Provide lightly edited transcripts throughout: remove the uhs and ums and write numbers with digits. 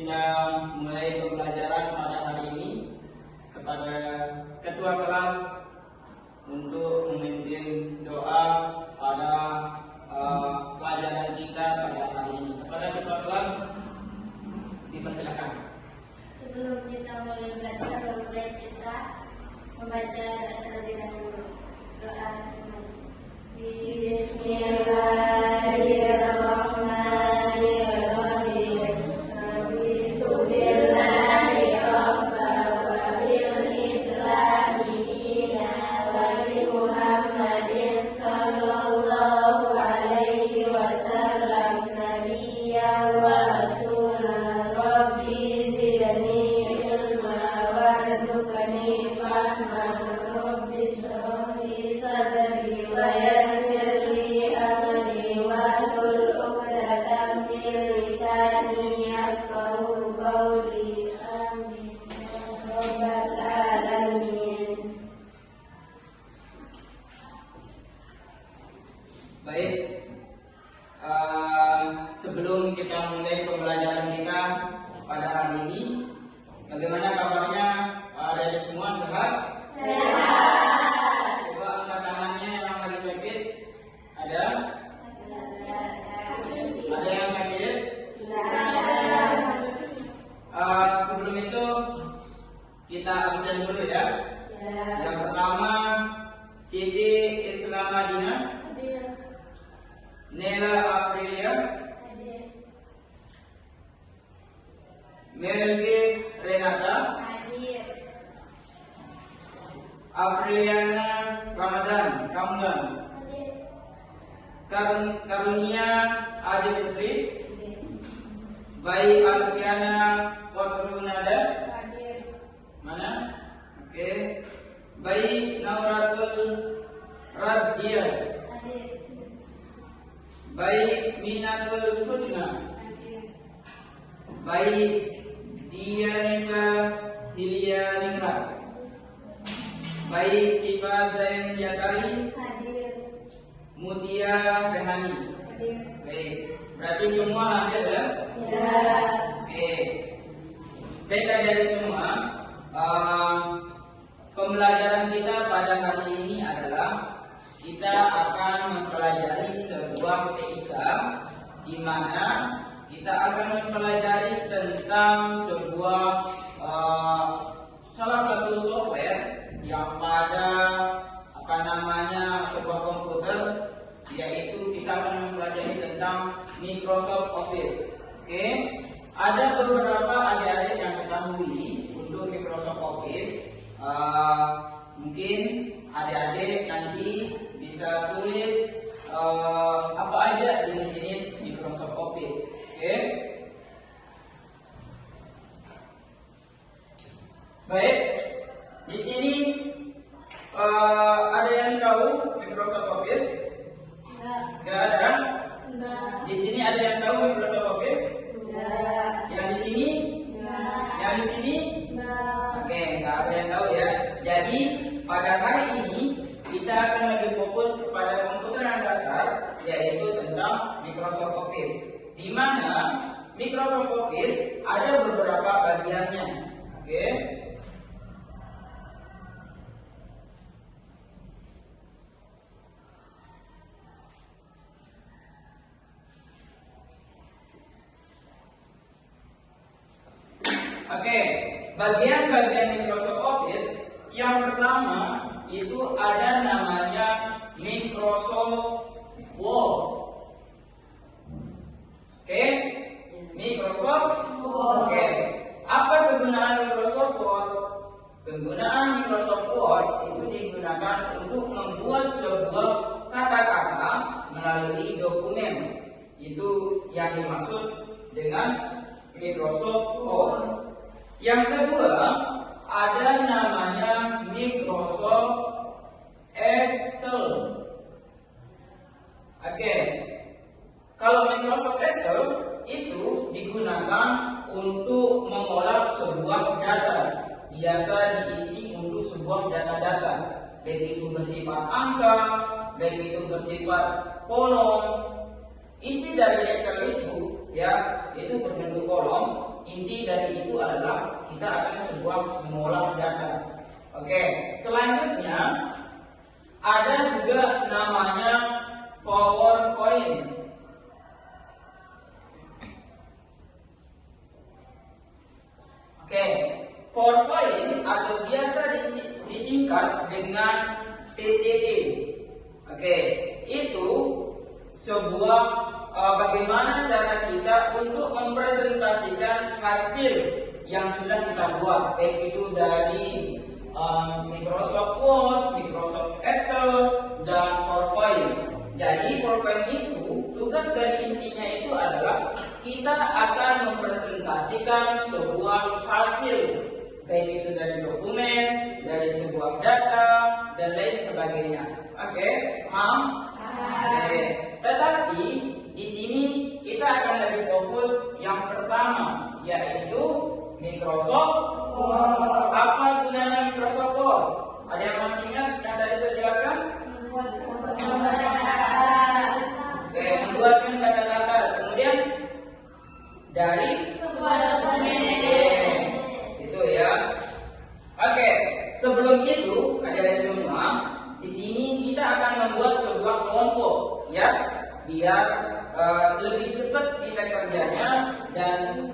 kita mulai pembelajaran pada hari ini, kepada ketua kelas untuk memimpin doa pada pelajaran kita pada hari ini. Kepada ketua kelas dipersilakan. Sebelum kita mulai belajar, lebih baik kita membaca doa terlebih dahulu. Doa Bismillahirrahmanirrahim. Raditu billahi rabban wa bil islami dinan wa bi Muhammadin sallallahu alaihi wasallam nabiyyan wa rasulan. Rabbi zidni ilma warzuqni fahman. Rabbi shrah li sadri wa yassir li amri wahlul 'uqdatam min lisani yafqahu qawli. Amin ya rabbal alamin. Baik, sebelum kita mulai pembelajaran kita pada hari ini, bagaimana kabarnya adik-adik semua? Sehat? Sehat. Coba angkat tangannya yang lagi sakit. Ada? Ada yang sakit? Sebelum itu kita absen dulu ya. Yang pertama, Siti Islamadina, Nela Aprilia, Melgi Renata, Apriliana Ramadan Kamdan, Karunia Adi Putri, Bayi Alfiana Kodrunada, mana? Oke. Bayi Nauratul Radia, Bayi Minatul Husna, Bayi Dianesa Hilia Ningrat, Bayi Siva Zain Yakari, Mutia Rehani. Baik, berarti semua hadir ya? Oke. Baik, dari semua, pembelajaran kita pada hari ini adalah kita akan mempelajari sebuah TIK, di mana kita akan mempelajari tentang sebuah salah satu software yang pada sebuah komputer, yaitu kita akan mempelajari tentang Microsoft Office. Oke, ada beberapa adik-adik yang ketahui untuk Microsoft Office. Mungkin adik-adik nanti bisa tulis apa aja jenis-jenis Microsoft Office. Oke. Baik, di sini ada yang tahu Microsoft Office? Gak ada? Di sini ada yang tahu Microsoft Office? Yang di sini? Yang di sini? Oke, nggak ada yang tahu ya. Jadi pada hari ini kita akan lebih fokus kepada komputer yang dasar, yaitu tentang Microsoft Office. Di mana Microsoft Office ada beberapa bagiannya. Oke. Oke, bagian-bagian Microsoft Office yang pertama itu ada namanya Microsoft Word. Oke, Microsoft Word. Oke, apa kegunaan Microsoft Word? Kegunaan Microsoft Word itu digunakan untuk membuat sebuah kata-kata melalui dokumen. Itu yang dimaksud dengan Microsoft Word. Yang kedua, ada namanya Microsoft Excel. Oke, kalau Microsoft Excel itu digunakan untuk mengolah sebuah data, biasa diisi untuk sebuah data-data, baik itu bersifat angka, baik itu bersifat kolom. Isi dari Excel itu ya, itu berbentuk kolom. inti dari itu adalah kita akan mengolah data. Oke, selanjutnya ada juga namanya PowerPoint. Oke, PowerPoint atau biasa disingkat dengan PPT. Oke, itu sebuah bagaimana cara kita untuk mempresentasikan hasil yang sudah kita buat, baik itu dari Microsoft Word, Microsoft Excel, dan PowerPoint. Jadi PowerPoint itu tugas dari intinya itu adalah kita akan mempresentasikan sebuah hasil, baik itu dari dokumen, dari sebuah data, dan lain sebagainya. Oke, paham? Oke. Tetapi di sini kita akan lebih fokus yang pertama, yaitu Microsoft Word. Apa gunanya Microsoft Word? Ada yang masih ingat yang tadi saya jelaskan? Saya membuatkan kata-kata, kemudian dari sebuah dokumen. Itu ya. Oke, sebelum itu adik-adik semua, di sini kita akan membuat sebuah kelompok, ya, biar lebih cepat kita kerjanya. Dan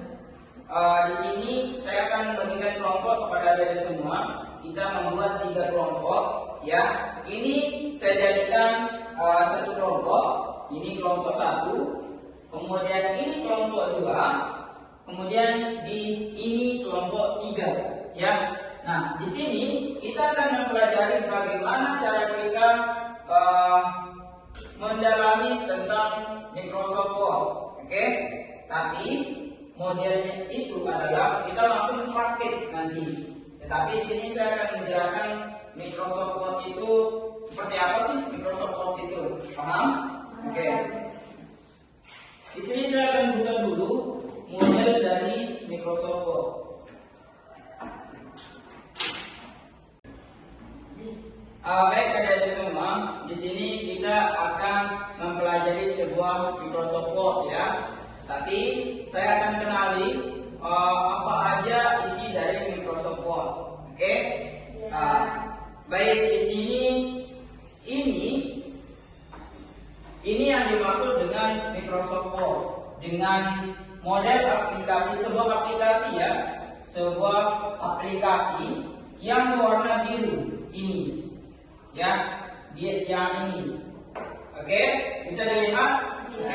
di sini saya akan membagikan kelompok kepada adik-adik semua. Kita membuat 3 kelompok, ya. Ini saya jadikan satu kelompok. Ini kelompok 1, kemudian ini kelompok 2, kemudian ini kelompok 3, ya. Nah, di sini kita akan mempelajari bagaimana cara kita mendalami tentang Microsoft Word. Oke? Tapi modelnya itu adalah kita langsung praktik nanti. Tetapi di sini saya akan menjelaskan Microsoft Word itu seperti apa sih Microsoft Word itu. Paham? Oke. Di sini saya akan buka dulu model dari Microsoft Word. Baik adik-adik semua, di sini kita akan mempelajari sebuah Microsoft Word, ya. Tapi saya akan kenali apa aja isi dari Microsoft Word. Oke? Baik, di sini ini yang dimaksud dengan Microsoft Word, dengan model aplikasi, sebuah aplikasi, ya, sebuah aplikasi yang berwarna biru ini. Ya, dia yang ini. Oke, bisa dilihat? Bisa.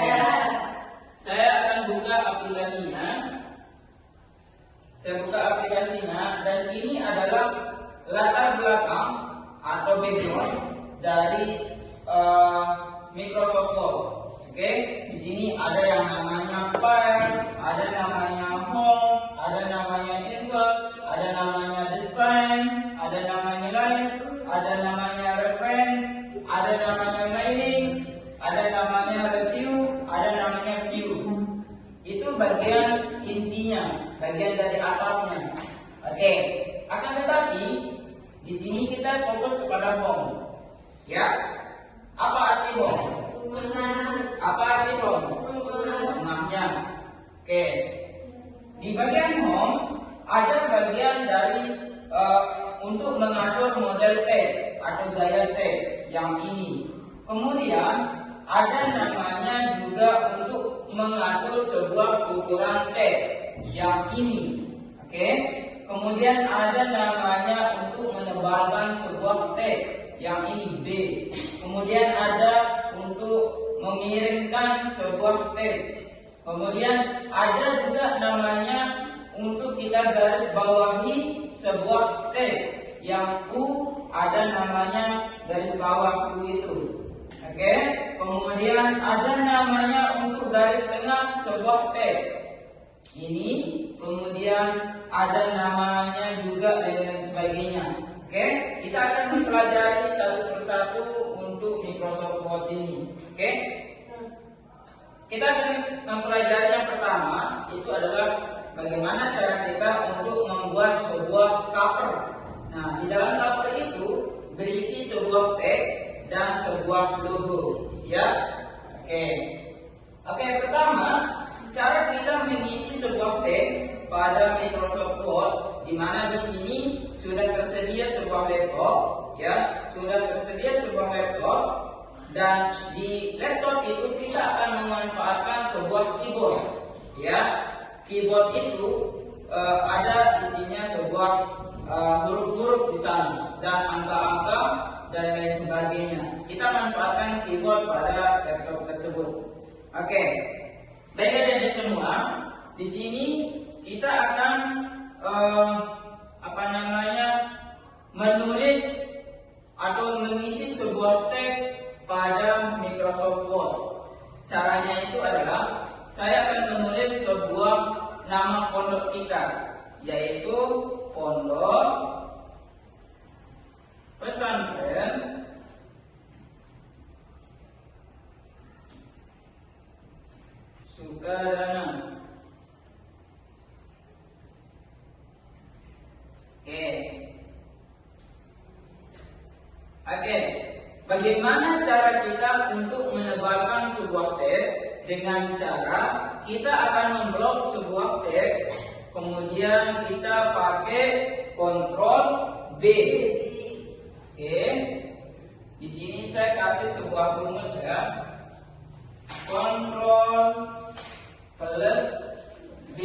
Saya akan buka aplikasinya. Saya buka aplikasinya, dan ini adalah latar belakang atau background dari Microsoft Word. Oke, di sini ada yang namanya File, ada namanya Home, ada namanya Insert, ada namanya Design, ada namanya List, ada namanya Reference, ada namanya Mailing, ada namanya Review, ada namanya View. Itu bagian intinya, bagian dari atasnya. Oke, akan tetapi di sini kita fokus kepada Home. Ya, apa arti Home? Apa arti Home? Rumahnya. Oke, di bagian Home ada bagian dari untuk mengatur model teks atau gaya teks yang ini. Kemudian ada namanya juga untuk mengatur sebuah ukuran teks yang ini. Oke. Kemudian ada namanya untuk menebalkan sebuah teks yang ini B. Kemudian ada untuk mengirimkan sebuah teks. Kemudian ada juga namanya untuk kita garis bawahi sebuah teks yang U, ada namanya garis bawah U itu. Oke. Kemudian ada namanya untuk garis tengah sebuah teks ini. Kemudian ada namanya juga dan lain sebagainya. Oke. Kita akan mempelajari satu persatu untuk Microsoft Word ini. Oke. Kita akan mempelajari yang pertama, itu adalah bagaimana cara kita untuk membuat sebuah cover. Nah, di dalam cover itu berisi sebuah teks dan sebuah logo, ya. Oke, pertama cara kita mengisi sebuah teks pada Microsoft Word, di mana di sini sudah tersedia sebuah laptop, ya, sudah tersedia sebuah laptop, dan di laptop itu kita akan memanfaatkan sebuah keyboard, ya. Keyboard itu ada isinya sebuah huruf-huruf di sana dan angka-angka dan lain sebagainya. Kita manfaatkan keyboard pada laptop tersebut. Oke, baik adik-adik semua, di sini kita akan menulis atau mengisi sebuah teks pada Microsoft Word. Caranya itu adalah saya akan menulis sebuah nama pondok kita, yaitu Pondok Pesantren Sukadana. Oke. Bagaimana cara kita untuk menebalkan sebuah teks? Dengan cara kita akan memblok sebuah teks, kemudian kita pakai Ctrl B. Oke. Di sini saya kasih sebuah rumus ya. Ctrl plus B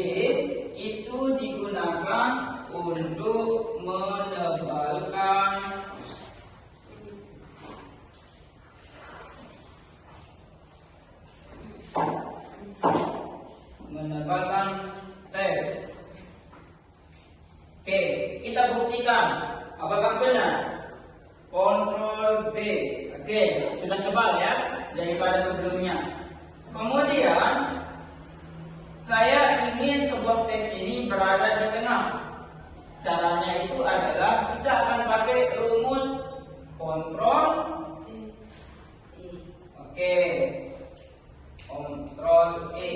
itu digunakan untuk menebalkan teks. Oke, kita buktikan apakah benar. Ctrl B. Oke, sudah tebal ya daripada sebelumnya. Kemudian saya ingin sebuah teks ini berada di tengah. Caranya itu adalah kita akan pakai rumus Ctrl Oke, Ctrl E.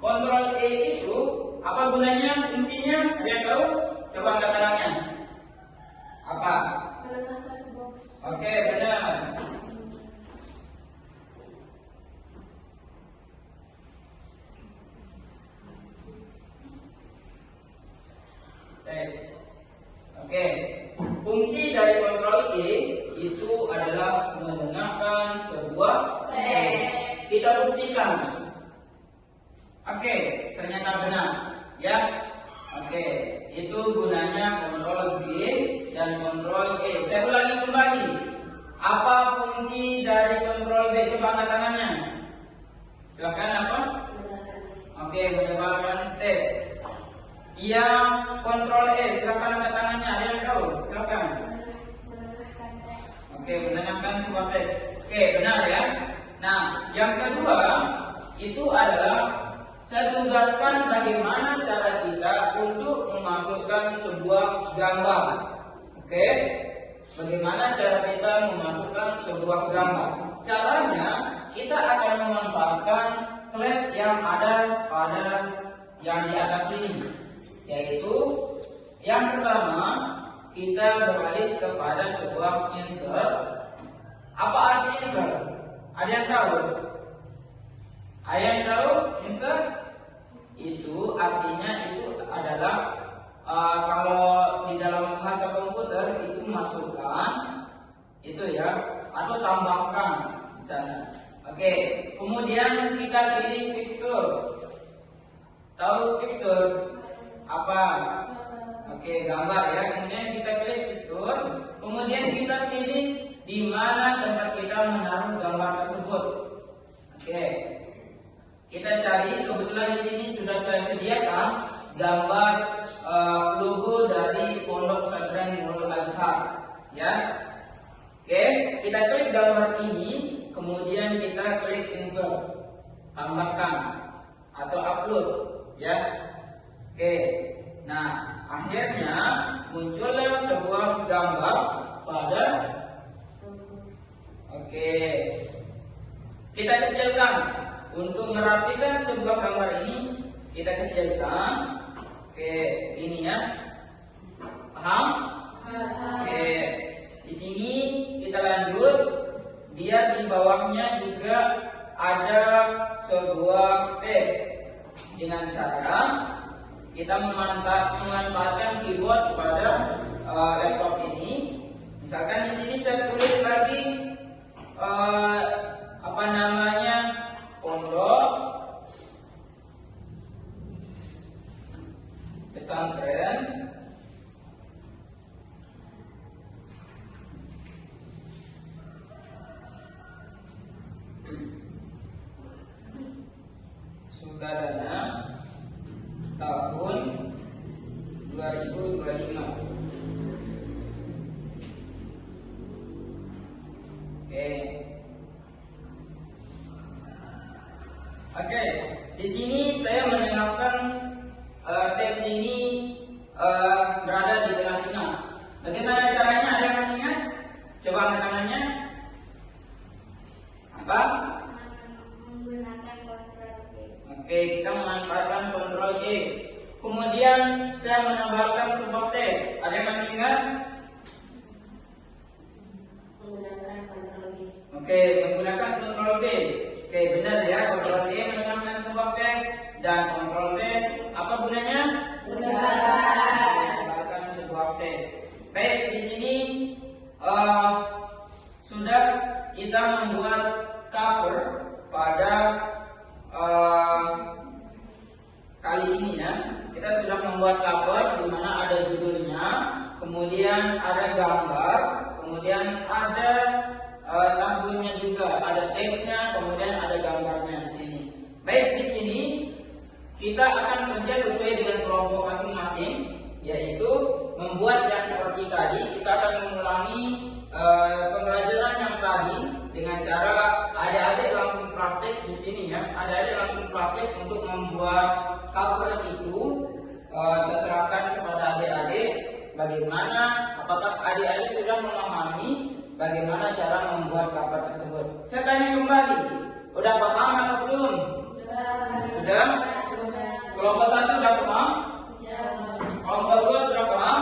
Ctrl E itu apa gunanya, fungsinya? Ada yang tahu? Coba angkat tangannya. Apa? Oke, benar. Teks. Oke, fungsi dari Ctrl E itu adalah menengahkan sebuah teks. Kita buktikan. Oke, ternyata benar, ya. Oke, itu gunanya Ctrl B dan Ctrl E. Saya ulangi kembali. Apa fungsi dari Ctrl B? Coba angkat tangannya. Silakan apa? Oke, menebalkan teks. Yang Ctrl E, silakan angkat tangannya. Ada yang tahu? Silakan. Oke, menengahkan sebuah teks. Oke, benar ya. Nah, yang kedua itu adalah saya tugaskan bagaimana cara kita untuk memasukkan sebuah gambar. Oke, bagaimana cara kita memasukkan sebuah gambar? Caranya kita akan memanfaatkan slide yang ada pada yang di atas ini. Yaitu yang pertama kita beralih kepada sebuah insert. Apa arti insert? Ada yang tahu? Ada yang tahu insert? Itu artinya itu adalah kalau di dalam bahasa komputer itu masukkan itu ya, atau tambahkan di sana. Oke, kemudian kita pilih fixture. Tahu fixture? Apa? Oke, gambar ya. Kemudian kita pilih fixture. Kemudian kita pilih di mana tempat kita menaruh gambar tersebut. Oke. Kita cari, kebetulan di sini sudah saya sediakan gambar logo dari Pondok Pesantren Nurul Azhar, ya. Oke, kita klik gambar ini, kemudian kita klik insert, tambahkan atau upload, ya. Oke, nah akhirnya muncullah sebuah gambar pada. Oke, kita kecilkan untuk merapikan sebuah gambar ini. Kita kecilkan. Oke, ini ya, paham? Oke, di sini kita lanjut biar di bawahnya juga ada sebuah teks dengan cara kita memanfaatkan keyboard pada laptop ini. Misalkan di sini saya tulis lagi apa namanya, pondok pesantren Sugadana tahun 2025. Oke. Di sini saya mendengarkan teks ini berada di tengah-tengah. Bagaimana caranya? Ada yang masih ingat? Coba angkat tangannya. Apa? Menggunakan Ctrl J. Oke, kita memanfaatkan Ctrl J. Kemudian saya menambahkan sebuah teks. Ada yang masih ingat? Menggunakan Ctrl B. Oke, menggunakan Ctrl B. Oke, benar ya. Ctrl E menambahkan sebuah teks dan Ctrl B apa gunanya? Menambahkan sebuah teks. Baik, di sini sudah kita membuat cover pada kali ini ya. Kita sudah membuat cover di mana ada judulnya, kemudian ada gambar, kemudian ada tahunnya juga, ada teksnya, kemudian ada gambarnya di sini. Baik, di sini kita akan kerja sesuai dengan kelompok masing-masing, yaitu membuat yang seperti tadi. Kita akan mengulangi pembelajaran yang tadi dengan cara adik-adik langsung praktek di sini ya. Adik-adik langsung praktek untuk membuat cover itu. Saya serahkan kepada adik-adik bagaimana, apakah adik-adik sudah memahami bagaimana cara membuat cover tersebut. Saya tanya kembali, udah paham atau belum? Sudah? Kelompok 1 sudah paham? Kelompok 2 sudah paham?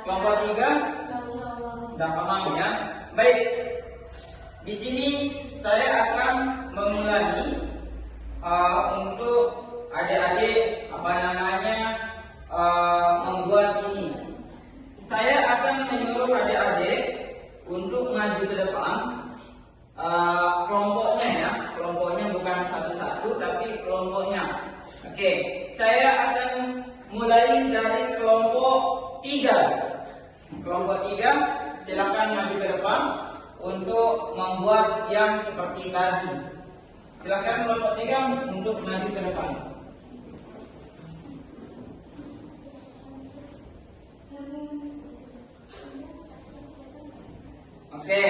Kelompok 3 sudah paham ya? Baik. Di sini saya akan memulai untuk adik-adik membuat ini. Saya akan menyuruh adik-adik untuk maju ke depan. Kelompoknya ya, kelompoknya bukan satu-satu tapi kelompoknya. Oke, saya akan mulai dari kelompok 3. Kelompok 3 silakan maju ke depan untuk membuat yang seperti tadi. Silakan kelompok 3 untuk maju ke depan. Oke,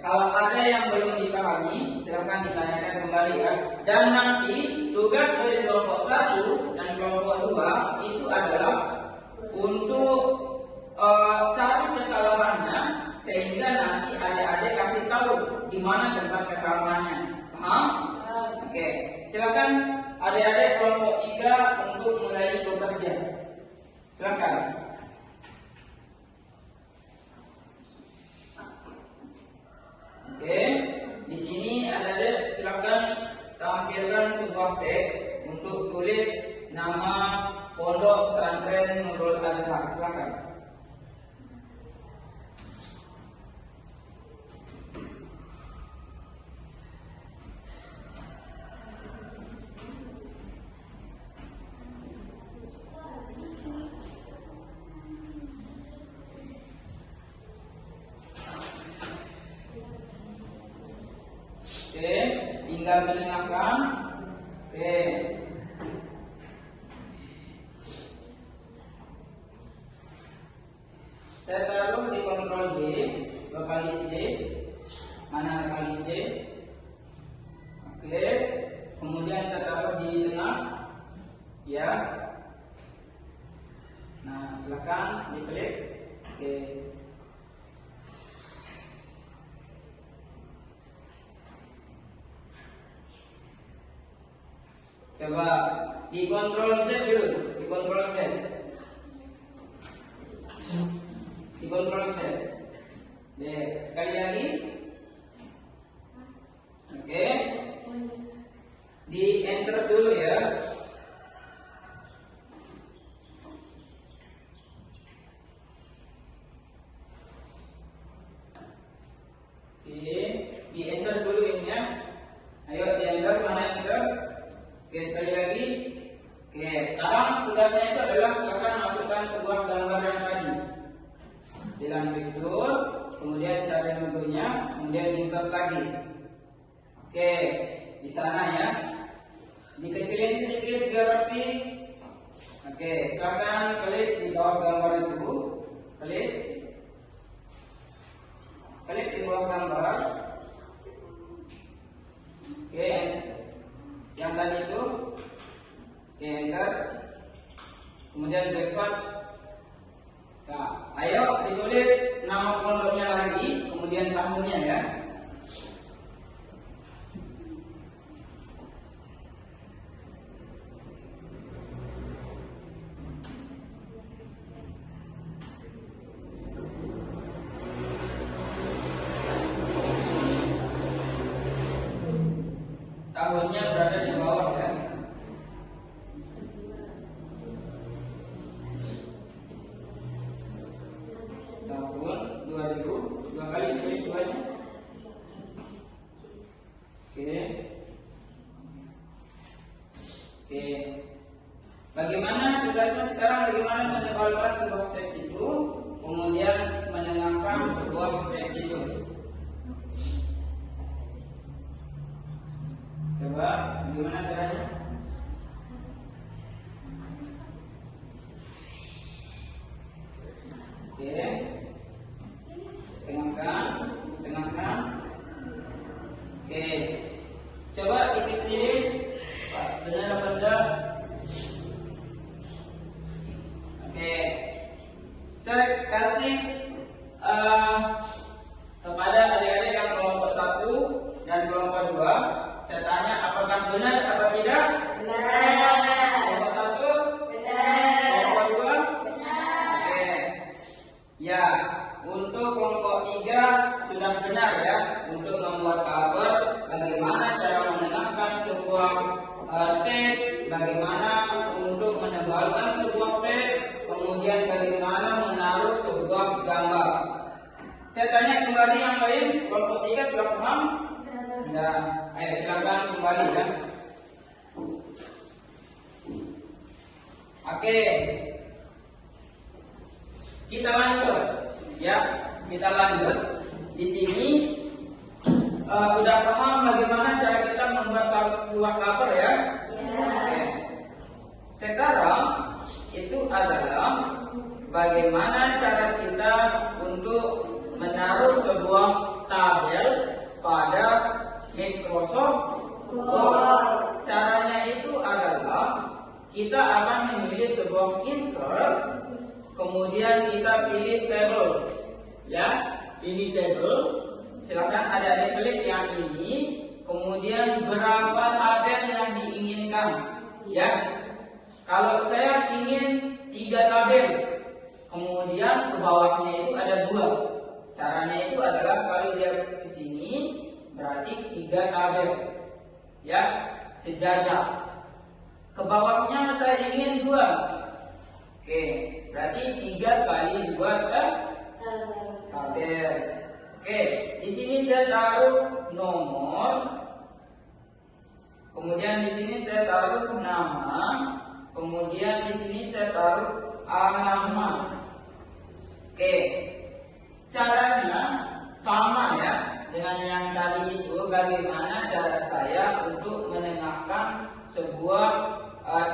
kalau ada yang belum dipahami, silakan ditanyakan kembali ya. Dan nanti tugas dari kelompok 1 dan kelompok 2 itu adalah untuk cari kesalahannya, sehingga nanti adik-adik kasih tahu di mana tempat kesalahannya. Paham? Oke, silakan adik-adik kelompok 3 untuk mulai bekerja. Silakan. Oke, di sini adik-adik silakan tampilkan sebuah teks untuk tulis nama Pondok Pesantren Nurul Azhar. Silakan. Oke, tinggal mendengarkan. Oke. Saya taruh di Ctrl J, lokalis D. Mana lokalis D? Oke. Kemudian saya taruh di tengah. Ya. Nah, silakan diklik. Oke. Coba di Ctrl Z dulu, di Ctrl Z. Di Ctrl Z. Sekali lagi. Oke. Di enter dulu ya. prosesnya itu adalah silakan masukkan sebuah gambar yang tadi dengan fixture, kemudian cari logonya, kemudian insert lagi. Oke, di sana ya, dikecilin sedikit biar rapi. Oke, silakan klik di bawah gambar itu, klik di bawah gambar. Oke, yang tadi itu, oke, enter, kemudian breakfast. Nah, ayo ditulis nama pondoknya lagi, kemudian tahunnya ya. Tahunnya berada di bawah ya. Tahun 2000, dua kali ditulis duanya. Oke. Oke. Bagaimana tugasnya sekarang? Bagaimana menebalkan sebuah teks itu, kemudian menengahkan sebuah teks itu. Coba gimana caranya? Oke, tengahkan. Oke, coba dikecilin, Pak, benar apa enggak? Oke, saya kasih kepada adik-adik yang kelompok 1 dan kelompok 2. Saya tanya apakah benar apa tidak? Benar. Kelompok 1? Benar. Kelompok 2? Benar. Oke. Ya, untuk kelompok 3 sudah benar ya. Untuk membuat cover, bagaimana cara menengahkan sebuah teks, bagaimana untuk menebalkan sebuah teks, kemudian bagaimana menaruh sebuah gambar. Saya tanya kembali yang lain, kelompok 3 sudah paham? Sudah. Ayo silakan kembali ya. Oke. Kita lanjut ya. Kita lanjut. Di sini udah paham bagaimana cara kita membuat sebuah cover ya? Oke. Sekarang itu adalah bagaimana cara kita untuk menaruh sebuah tabel pada Microsoft Word. Caranya itu adalah kita akan memilih sebuah insert, kemudian kita pilih table. Ya, ini table. Silakan adik-adik klik yang ini, kemudian berapa tabel yang diinginkan. Ya, kalau saya ingin 3 tabel, kemudian ke bawahnya itu ada 2. Caranya itu adalah kalau dia ke sini berarti 3 tabel. Ya, sejajar. Ke bawahnya saya ingin 2. Oke, berarti 3 kali 2 tabel. Oke, di sini saya taruh nomor. Kemudian di sini saya taruh nama. Kemudian di sini saya taruh alamat. Oke. Caranya sama ya dengan yang tadi itu. Bagaimana cara saya untuk menengahkan sebuah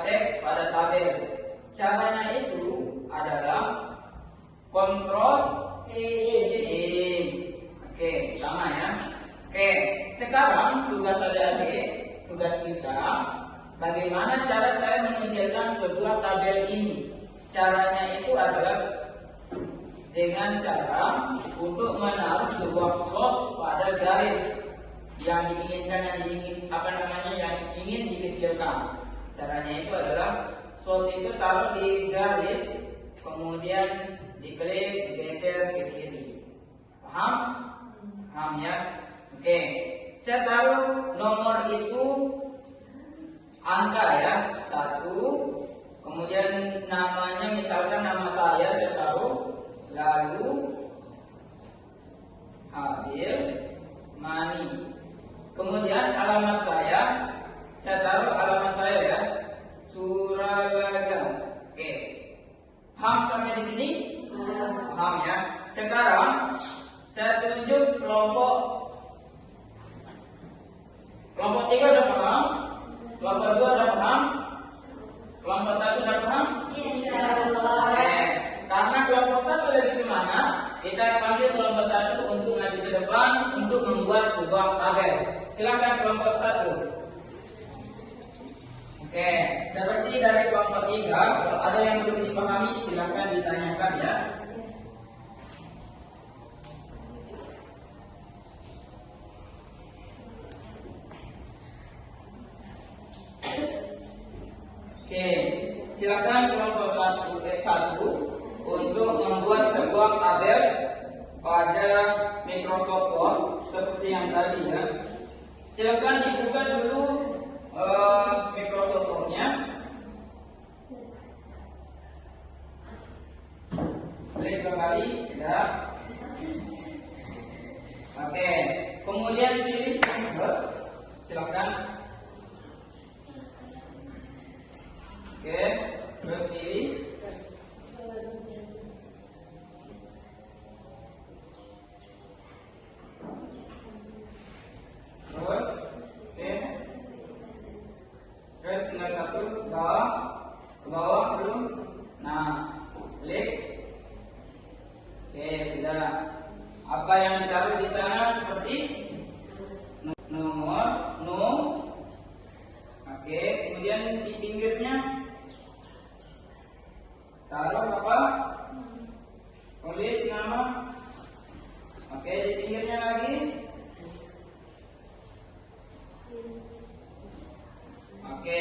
teks pada tabel? Caranya itu adalah Ctrl E. Oke, sama ya. Oke, sekarang tugas adik-adik, tugas kita, bagaimana cara saya mengecilkan sebuah tabel ini? Caranya itu adalah dengan cara untuk menaruh sebuah float pada garis yang diinginkan, yang ingin dikecilkan. Caranya itu adalah float itu taruh di garis, kemudian diklik, geser ke kiri. Paham? Paham ya? Oke. Saya taruh nomor itu angka ya, 1. Kemudian namanya misalkan nama saya taruh, lalu Habil Mani. Kemudian alamat saya taruh alamat saya ya, Surabaga. Oke. Paham sampai di sini? Paham ya. Sekarang saya tunjuk kelompok 3 udah paham? Kelompok 2 udah paham? Kelompok 1 udah paham? Insyaallah. Karena kelompok 1 lebih semangat, kita panggil kelompok 1 untuk maju ke depan untuk membuat sebuah tabel. Silakan kelompok 1. Oke, seperti dari kelompok 3, kalau ada yang belum dipahami silakan ditanyakan ya. Oke, silakan kelompok 1 untuk membuat sebuah tabel pada Microsoft Word seperti yang tadi ya. Silakan dibuka dulu Microsoft Word-nya. Klik dua kali, ya. Oke, kemudian pilih Word. Silakan. Oke, terus pilih. Terus, oke. Terus tinggal satu ke bawah belum. Nah, klik. Oke, sudah. Apa yang ditaruh di sana seperti nomor, Oke, kemudian di pinggirnya taruh apa? Tulis nama. Oke, di pinggirnya lagi. Oke,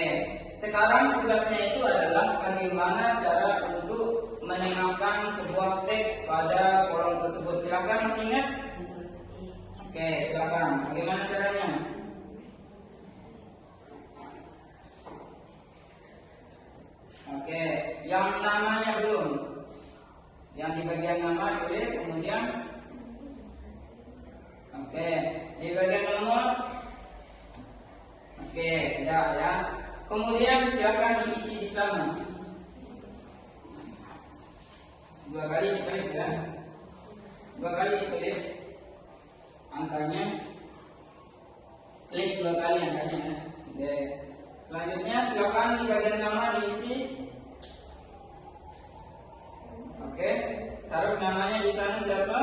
sekarang tugasnya itu adalah bagaimana cara untuk menengahkan sebuah teks pada kolom tersebut. Silakan, masih ingat? Oke, silakan. Bagaimana caranya? Oke, yang namanya belum. Yang di bagian nama tulis, kemudian oke, di bagian nomor. Oke, udah ya. Kemudian silakan diisi di sana. 2 kali ditulis ya. 2 kali ditulis angkanya. Klik 2 kali angkanya ya. Oke. Selanjutnya silakan di bagian nama diisi. Oke, taruh namanya di sana siapa?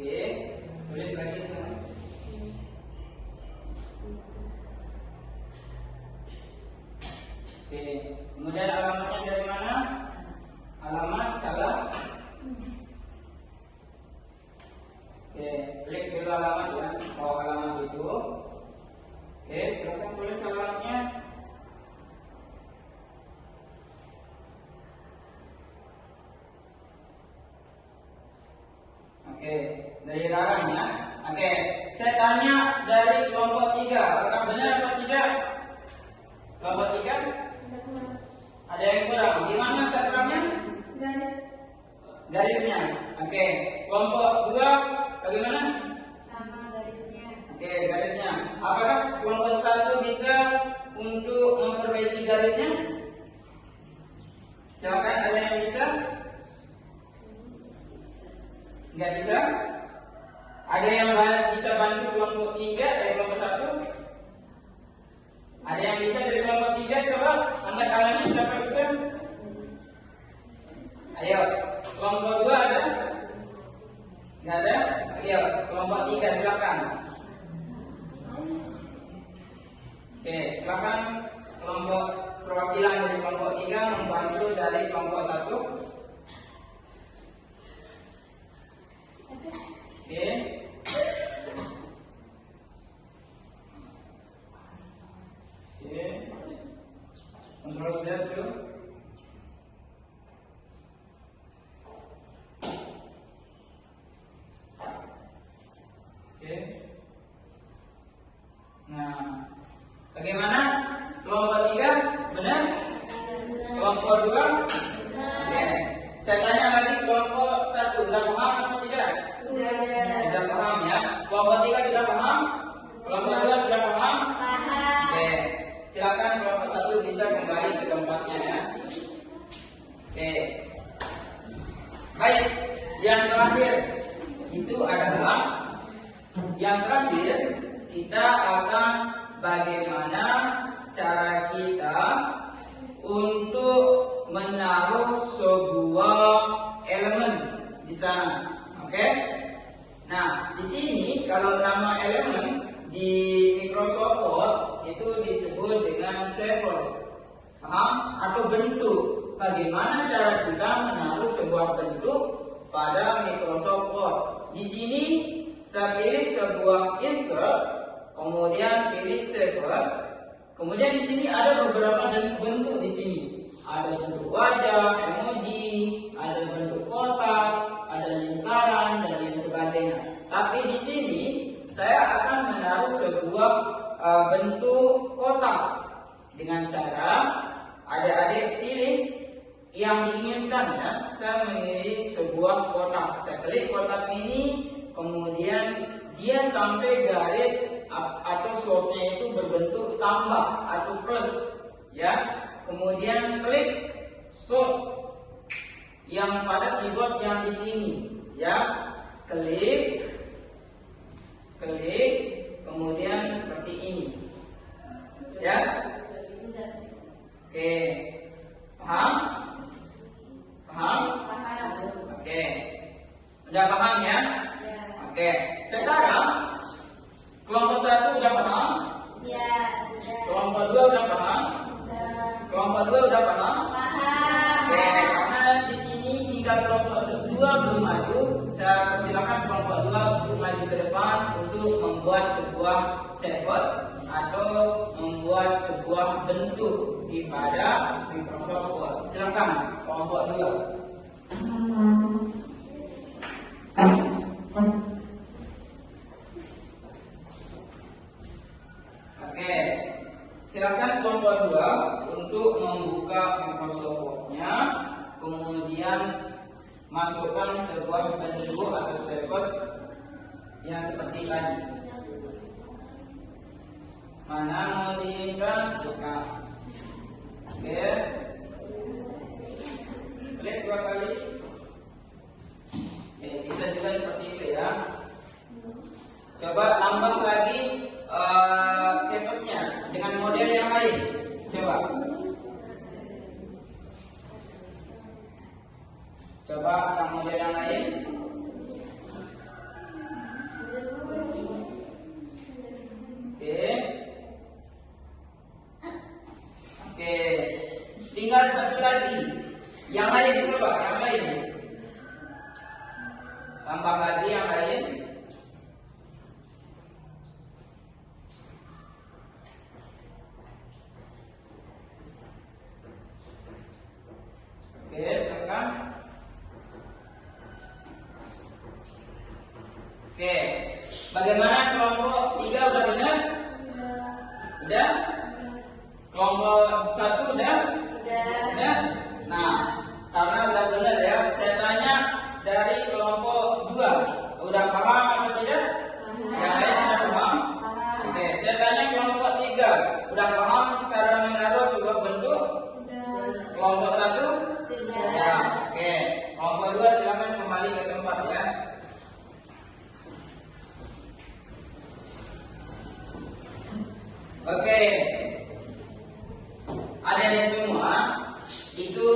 Oke, tulis lagi di sana. Oke, kemudian alamatnya dari mana? Alamat salah. Oke, klik dulu alamat ya. Tahu alamat itu. Oke, silakan tulis alamatnya. Oke, dari Rarang ya. Oke, saya tanya dari kelompok 3. Apakah benar apa tidak? Kelompok 3? Ada yang kurang. Gimana keterangannya? Garisnya. Oke, kelompok 2 bagaimana? Sama garisnya. Oke, garisnya. Apakah kelompok 1 bisa untuk memperbaiki garisnya? Silakan, ada yang bisa? Nggak bisa? Ada yang bisa bantu kelompok 3 dari kelompok 1? Ada yang bisa dari kelompok 3? Coba angkat tangannya, siapa bisa? Ayo, kelompok 2 ada? Nggak ada? Ayo, kelompok 3 silakan. Oke, silakan kelompok perwakilan dari kelompok 3 membantu dari kelompok 1. Oke. Oke. Kontrol Z dulu. Oke. Nah, bagaimana? Kelompok 3 benar? Kelompok 2? Oke. Saya tanya lagi, kelompok 1 sudah paham atau tidak? Sudah paham ya. Kelompok 3 sudah paham? Kelompok 2 sudah paham? Oke. Silakan kelompok 1 bisa kembali ke tempatnya ya. Oke. Baik, yang terakhir itu adalah kita akan bagaimana cara kita untuk menaruh sebuah elemen di sana. Oke? Nah, di sini kalau nama elemen di Microsoft Word itu disebut dengan servers. Paham? Atau bentuk. Bagaimana cara kita menaruh sebuah bentuk pada Microsoft Word. Di sini saya pilih sebuah insert, kemudian pilih server. Kemudian di sini ada beberapa bentuk di sini. Ada bentuk wajah, emoji, ada bentuk kotak, ada lingkaran dan lain sebagainya. Tapi di sini saya akan menaruh sebuah bentuk kotak dengan cara adik-adik pilih yang diinginkan ya. Saya memilih sebuah kotak. Saya klik kotak ini, kemudian dia sampai garis atau slotnya itu berbentuk tambah atau plus ya. Kemudian klik slot yang pada keyboard yang di sini ya. Klik, kemudian seperti ini ya. Oke, paham? Oke, udah paham ya? Oke, sekarang kelompok 1 udah paham? Kelompok 2 udah paham? Kelompok 2 udah paham? Oke, karena di sini 3 kelompok 2 belum maju, saya persilakan kelompok 2 untuk maju ke depan untuk membuat sebuah server atau membuat sebuah bentuk di pada Microsoft Word. Silakan kelompok 2. Oke, silakan kelompok 2 untuk membuka Microsoft Word-nya, kemudian masukkan sebuah bentuk atau server yang seperti tadi. Mana mau diinginkan suka. Oke, klik 2 kali. Oke, bisa juga seperti itu ya. Coba tambah lagi serversnya dengan model yang lain. Coba model yang lain. Oke, tinggal satu lagi. Yang lain coba, yang lain. Tambah lagi yang lain. Oke, silakan. Oke, bagaimana kelompok 3 udah benar? Udah? Kelompok 1 udah? Udah? Nah, karena udah benar ya, saya tanya dari kelompok 2, udah paham atau tidak? Yang lain sudah paham? Oke, saya tanya kelompok 3, udah paham cara menaruh sebuah bentuk? Kelompok 1? Ya, oke. Kelompok 2 silakan kembali ke tempat ya. Oke, adik-adik semua, itu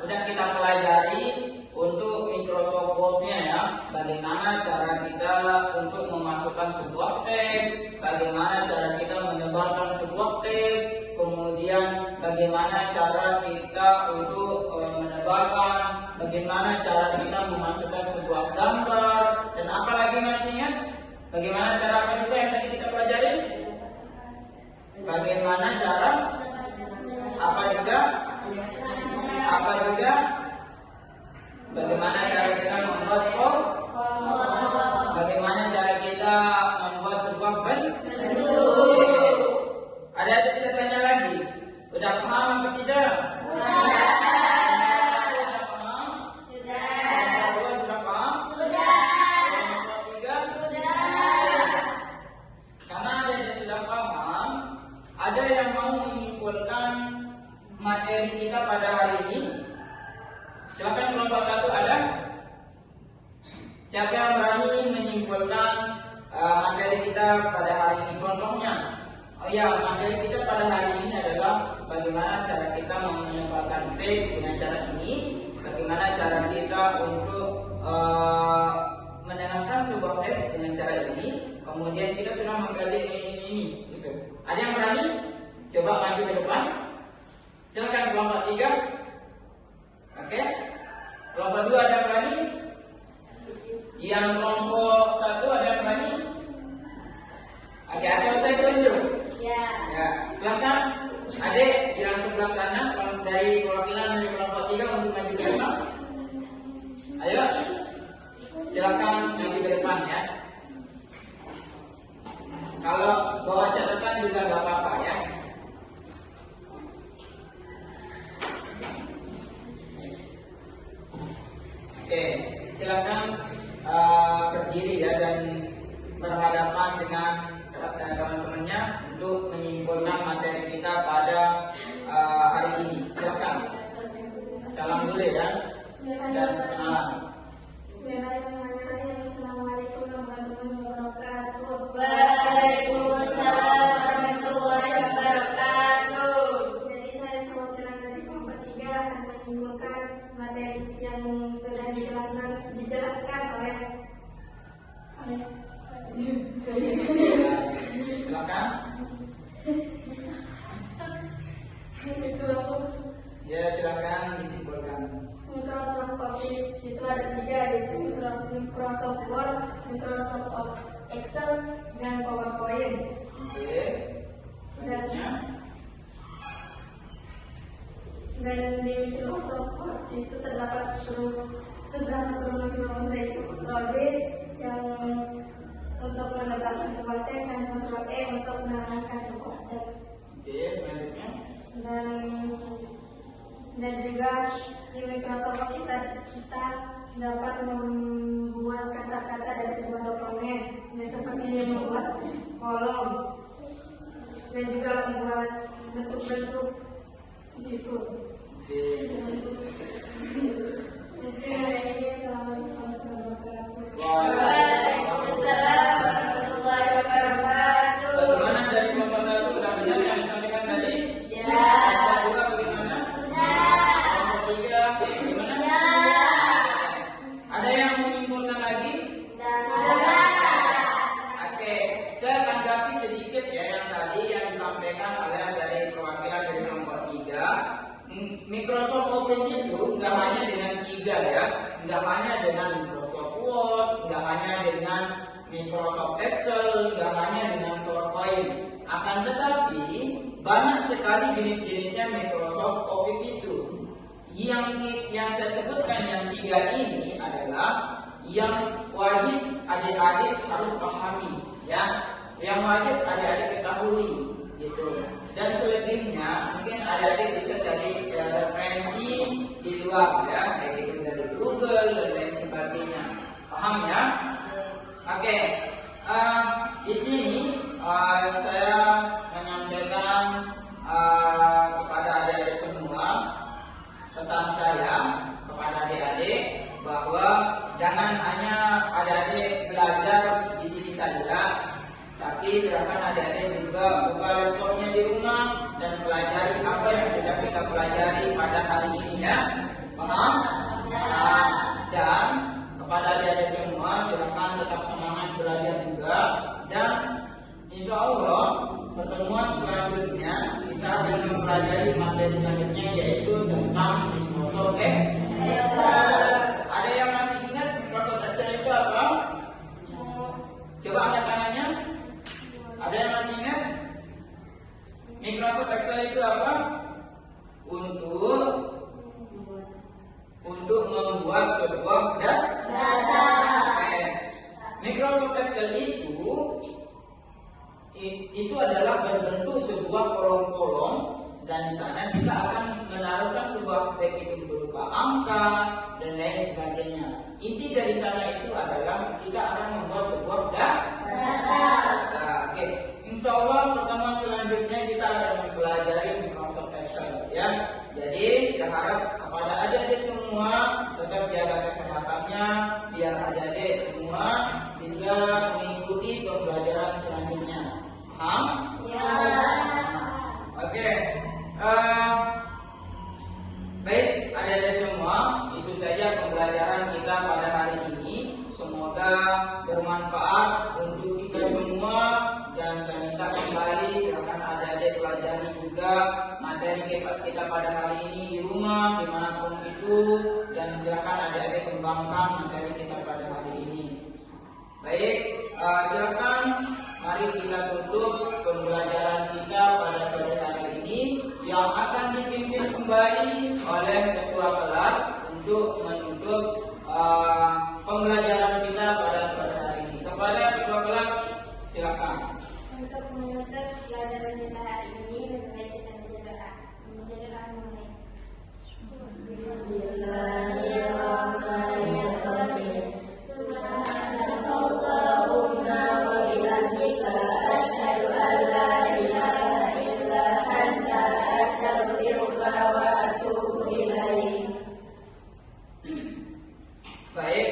udah kita pelajari untuk Microsoft Word-nya ya. Bagaimana cara kita untuk memasukkan sebuah teks, bagaimana cara kita menyebarkan sebuah teks, kemudian bagaimana cara kita untuk menebarkan, bagaimana cara kita memasukkan sebuah gambar, dan apa lagi masih ingat? Bagaimana cara apa juga yang tadi kita pelajari? Bagaimana cara apa juga? Bagaimana cara kita membuat form? Bagaimana cara kita membuat sebuah bentuk? Ada yang saya tanya lagi. Sudah paham apa tidak? Sudah. Sudah paham? Sudah. Kelompok 2 sudah paham? Sudah. Kelompok 3? Sudah. Karena adik-adik sudah paham, ada yang mau menyimpulkan materi kita pada hari ini? Silakan kelompok 1 ada? Siapa yang berani menyimpulkan materi kita pada hari ini? Contohnya, materi kita pada hari ini adalah bagaimana cara kita menempatkan break dengan cara ini, bagaimana cara kita untuk mendengarkan sebuah teks dengan cara ini, kemudian kita sudah mengkaji ini. Gitu. Ada yang berani? Coba maju ke depan. Silakan kelompok 3. Oke. Kelompok 2 ada yang berani? Yang kelompok 1 ada yang berani? Oke, atau saya tunjuk? Ya. Ya, silakan adik yang sebelah sana dari perwakilan dari kelompok 3 untuk maju ke depan. Ayo, silakan maju ke depan ya. Kalau bawa catatan juga gak apa-apa ya. Oke, silakan berdiri ya dan berhadapan dengan teman-temannya untuk menyimpulkan materi kita pada hari ini. Silakan. Salam dulu ya. Dan kenalan. Bismillahirrahmanirrahim. Assalamualaikum warahmatullahi wabarakatuh. Waalaikumsalam warahmatullahi wabarakatuh. Jadi saya perwakilan dari kelompok 3 akan menyimpulkan materi yang sudah dijelaskan oleh Silakan. Ya, silakan disimpulkan. Microsoft Office itu ada 3, yaitu Microsoft Word, Microsoft Excel, dan PowerPoint. Oke. Selanjutnya. Dan di Microsoft Word itu terdapat rumus-rumus yaitu Ctrl V yang untuk menambahkan sebuah teks dan Ctrl E untuk menambahkan sebuah teks. Oke, selanjutnya. Dan juga di Microsoft Word kita dapat membuat kata-kata dari sebuah dokumen, seperti membuat kolom dan juga membuat bentuk-bentuk gitu. Oke. Mungkin hari ini assalamualaikum warahmatullahi wabarakatuh. Waalaikumsalam. warahmatullahi wabarakatuh. Bagaimana dari kelompok 1 sudah benar yang disampaikan tadi? Ya. Kelompok 2 bagaimana? Kelompok 3 bagaimana? Ada yang menyimpulkan lagi? Oke, saya tanggapi sedikit ya yang tadi yang disampaikan oleh dari perwakilan dari kelompok 3. Microsoft Office itu nggak hanya dengan 3 ya, nggak hanya dengan Microsoft Word, nggak hanya dengan Microsoft Excel, nggak hanya dengan PowerPoint. Akan tetapi banyak sekali jenis-jenisnya Microsoft Office itu. Yang saya sebutkan yang 3 ini adalah yang wajib adik-adik harus pahami ya, yang wajib adik-adik ketahui gitu. Dan selebihnya mungkin adik-adik bisa cari referensi di luar ya, kayak gitu dari Google dan lain sebagainya. Paham ya? Oke. Di sini saya menyampaikan kepada adik-adik semua pesan saya kepada adik-adik bahwa jangan hanya adik-adik belajar di sini saja, tapi silakan adik-adik juga buka laptopnya di rumah dan pelajari apa yang sudah kita pelajari pada hari ini ya. Paham? Dan kepada adik-adik semua silakan tetap semangat belajar juga, dan insya Allah pertemuan selanjutnya kita akan mempelajari materi selanjutnya yaitu tentang Microsoft Excel. Ada yang masih ingat Microsoft Excel itu apa? Coba angkat tangannya. Ada yang masih ingat? Microsoft Excel itu apa? Untuk membuat sebuah data. Microsoft Excel itu adalah berbentuk sebuah kolom-kolom, dan di sana ya. Jadi saya harap kepada adik-adik semua tetap jaga kesehatannya biar adik-adik semua bisa mengikuti pembelajaran selanjutnya. Paham? Ya. Oke. Baik adik-adik semua, itu saja pembelajaran kita pada hari ini. Semoga bermanfaat untuk kita semua, dan saya minta kembali silakan adik-adik pelajari juga materi kita pada hari ini di rumah dimanapun itu, dan silakan adik-adik kembangkan materi kita pada hari ini. Baik, silakan mari kita tutup pembelajaran kita pada sore hari ini yang akan dipimpin kembali oleh ketua kelas untuk menutup pembelajaran kita pada sore hari ini. Kepada ketua kelas, silakan. Untuk menutup pelajaran kita hari ini, lebih baik kita berdoa. Berdoa mulai. Bismillahirrahmanirrahim. Subhanakallahumma wa bihamdika asyhadu an la ilaha illa anta astaghfiruka wa atubu ilaik. Baik,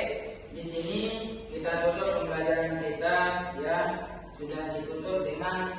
di sini kita tutup pembelajaran kita ya, sudah ditutup dengan